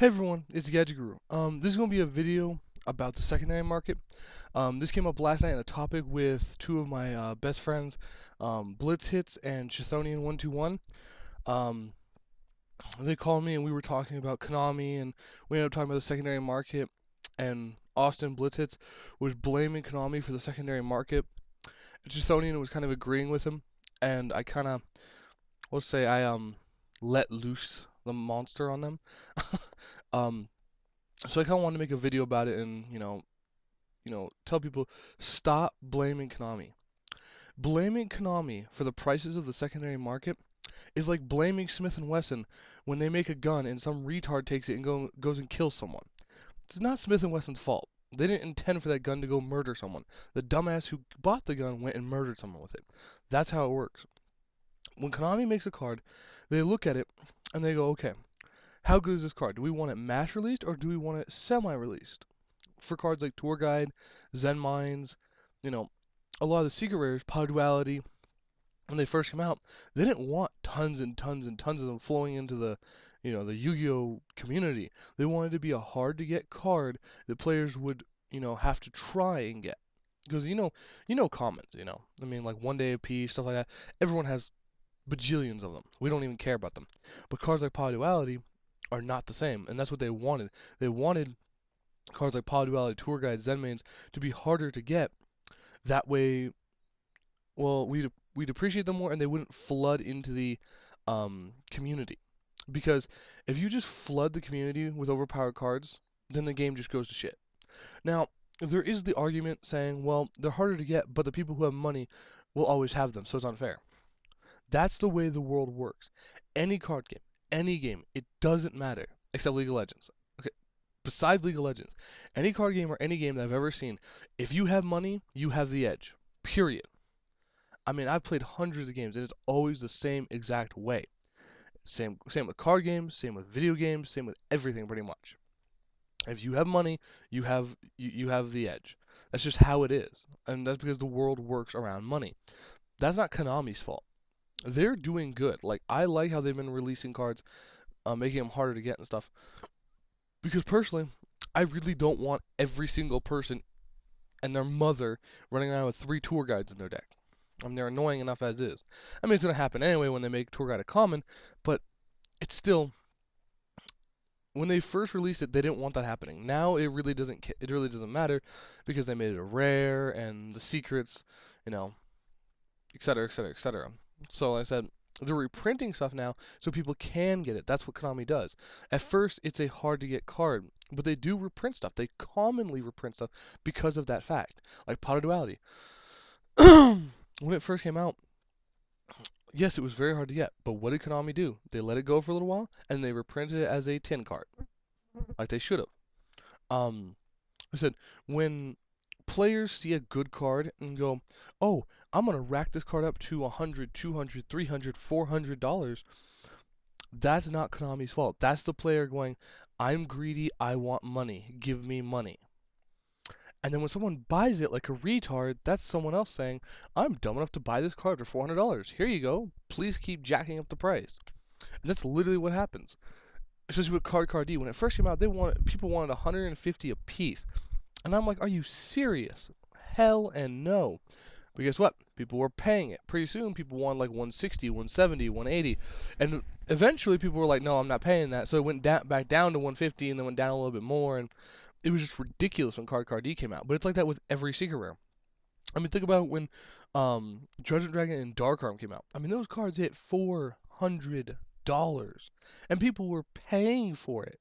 Hey everyone, it's Gadget Guru. This is going to be a video about the secondary market. This came up last night in a topic with two of my best friends, Blitz Hits and Chisonian121. Um, they called me and we were talking about Konami, and we ended up talking about the secondary market. And Austin Blitz Hits was blaming Konami for the secondary market. Chisonian was kind of agreeing with him, and I kind of, let's say, I let loose the monster on them. um, so I kind of wanted to make a video about it and tell people stop blaming Konami. Blaming Konami for the prices of the secondary market is like blaming Smith and Wesson when they make a gun and some retard takes it and goes and kills someone. It's not Smith and Wesson's fault. They didn't intend for that gun to go murder someone. The dumbass who bought the gun went and murdered someone with it. That's how it works. When Konami makes a card, they look at it and they go, okay, how good is this card? Do we want it mass released or do we want it semi released? For cards like Tour Guide, Zen Mines, you know, a lot of the secret rares, Power Duality, when they first came out, they didn't want tons and tons and tons of them flowing into the Yu-Gi-Oh community. They wanted to be a hard to get card that players would, have to try and get. Because commons, I mean, like one day a piece, stuff like that. Everyone has bajillions of them. We don't even care about them. But cards like Power Duality are not the same, and that's what they wanted. They wanted cards like Power Duality, Tour Guide, Zen Mains to be harder to get. That way, well, we'd appreciate them more, and they wouldn't flood into the community. Because if you just flood the community with overpowered cards, then the game just goes to shit. Now, there is the argument saying, well, they're harder to get, but the people who have money will always have them, so it's unfair. That's the way the world works. Any card game, any game, it doesn't matter, except League of Legends. Okay, besides League of Legends, any card game or any game that I've ever seen, if you have money, you have the edge. Period. I mean, I've played hundreds of games, and it's always the same exact way. Same with card games, same with video games, same with everything pretty much. If you have money, you have the edge. That's just how it is, and that's because the world works around money. That's not Konami's fault. They're doing good. Like, I like how they've been releasing cards, making them harder to get and stuff. Because personally, I really don't want every single person and their mother running around with 3 tour guides in their deck. I mean, they're annoying enough as is. I mean, it's going to happen anyway when they make tour guide a common, but it's still, when they first released it, they didn't want that happening. Now it really doesn't matter because they made it a rare and the secrets, you know, etc., etc., etc. So I said they're reprinting stuff now so people can get it. That's what Konami does. At first, it's a hard to get card, but they do reprint stuff. They commonly reprint stuff because of that fact, like Power Duality. When it first came out, yes, it was very hard to get, but what did Konami do? They let it go for a little while, and they reprinted it as a tin card, like they should have. Um, I said, when players see a good card and go, oh, I'm going to rack this card up to 100, 200, 300, $400, that's not Konami's fault. That's the player going, I'm greedy, I want money, give me money. And then when someone buys it like a retard, that's someone else saying, I'm dumb enough to buy this card for $400. Here you go. Please keep jacking up the price. And that's literally what happens. Especially with Card D. When it first came out, people wanted 150 a piece. And I'm like, are you serious? Hell and no. But guess what? People were paying it. Pretty soon, people wanted like 160, 170, 180. And eventually, people were like, no, I'm not paying that. So it went back down to 150 and then went down a little bit more. And it was just ridiculous when Card D came out. But it's like that with every secret rare. I mean, think about when Judgment Dragon and Dark Arm came out. I mean, those cards hit $400. And people were paying for it.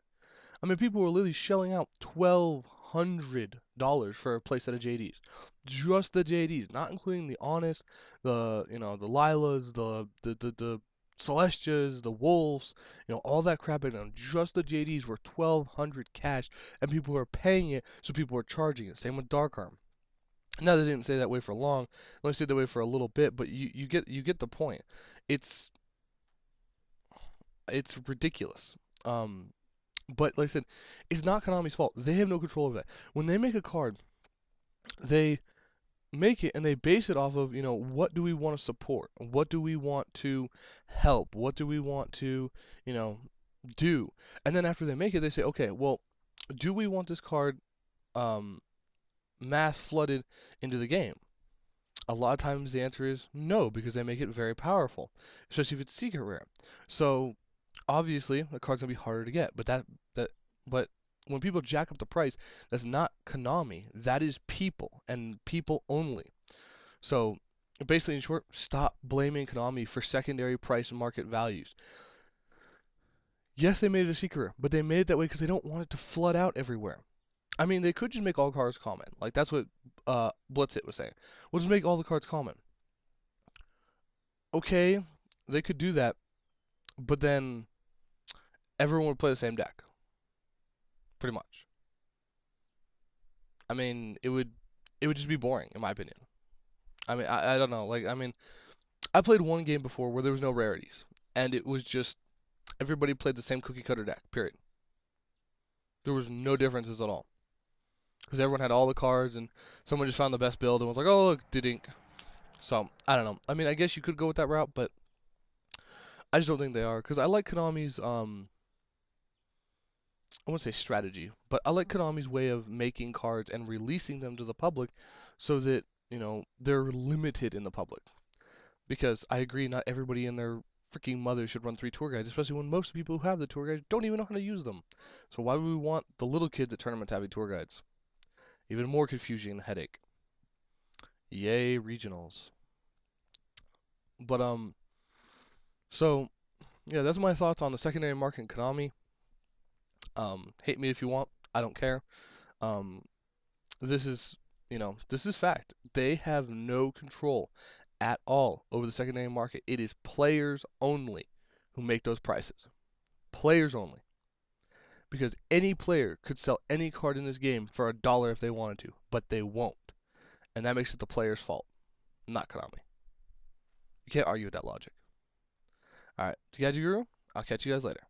I mean, people were literally shelling out $1,200 for a playset of JDs. Just the JDs, not including the Honest, the Lilas, the Celestias, the Wolves, all that crap. And just the JDs were 1,200 cash, and people were paying it, so people were charging it. Same with Dark Arm. Now they didn't stay that way for long. They only stayed that way for a little bit, but you get the point. It's it's ridiculous. But like I said, it's not Konami's fault. They have no control over that. When they make a card, they make it and they base it off of, what do we want to support? What do we want to help? What do we want to, you know, do. And then after they make it, they say, okay, well, do we want this card um, mass flooded into the game? A lot of times the answer is no, because they make it very powerful, especially if it's secret rare. So obviously the card's gonna be harder to get, but when people jack up the price, that's not Konami. That is people and people only. So basically, in short, stop blaming Konami for secondary price and market values. Yes, they made it a secret, but they made it that way because they don't want it to flood out everywhere. I mean, they could just make all cards common. Like that's what Blitzit was saying. We'll just make all the cards common. Okay, they could do that, but then everyone would play the same deck, pretty much. I mean, it would just be boring, in my opinion. I mean, I don't know. Like, I mean, I played one game before where there was no rarities, and it was just everybody played the same cookie cutter deck. Period. There was no differences at all because everyone had all the cards, and someone just found the best build and was like, "Oh, look, didink." So I don't know. I mean, I guess you could go with that route, but I just don't think they are because I like Konami's I wouldn't say strategy, but I like Konami's way of making cards and releasing them to the public so that, they're limited in the public. Because I agree, not everybody and their freaking mother should run 3 tour guides, especially when most people who have the tour guides don't even know how to use them. So why would we want the little kids at tournaments having tour guides? Even more confusion and headache. Yay, regionals. But so yeah, that's my thoughts on the secondary market in Konami. Hate me if you want, I don't care. Um, this is, this is fact. They have no control at all over the secondary market. It is players only who make those prices. Players only. Because any player could sell any card in this game for $1 if they wanted to, but they won't. And that makes it the player's fault, not Konami. You can't argue with that logic. Alright, Guru, I'll catch you guys later.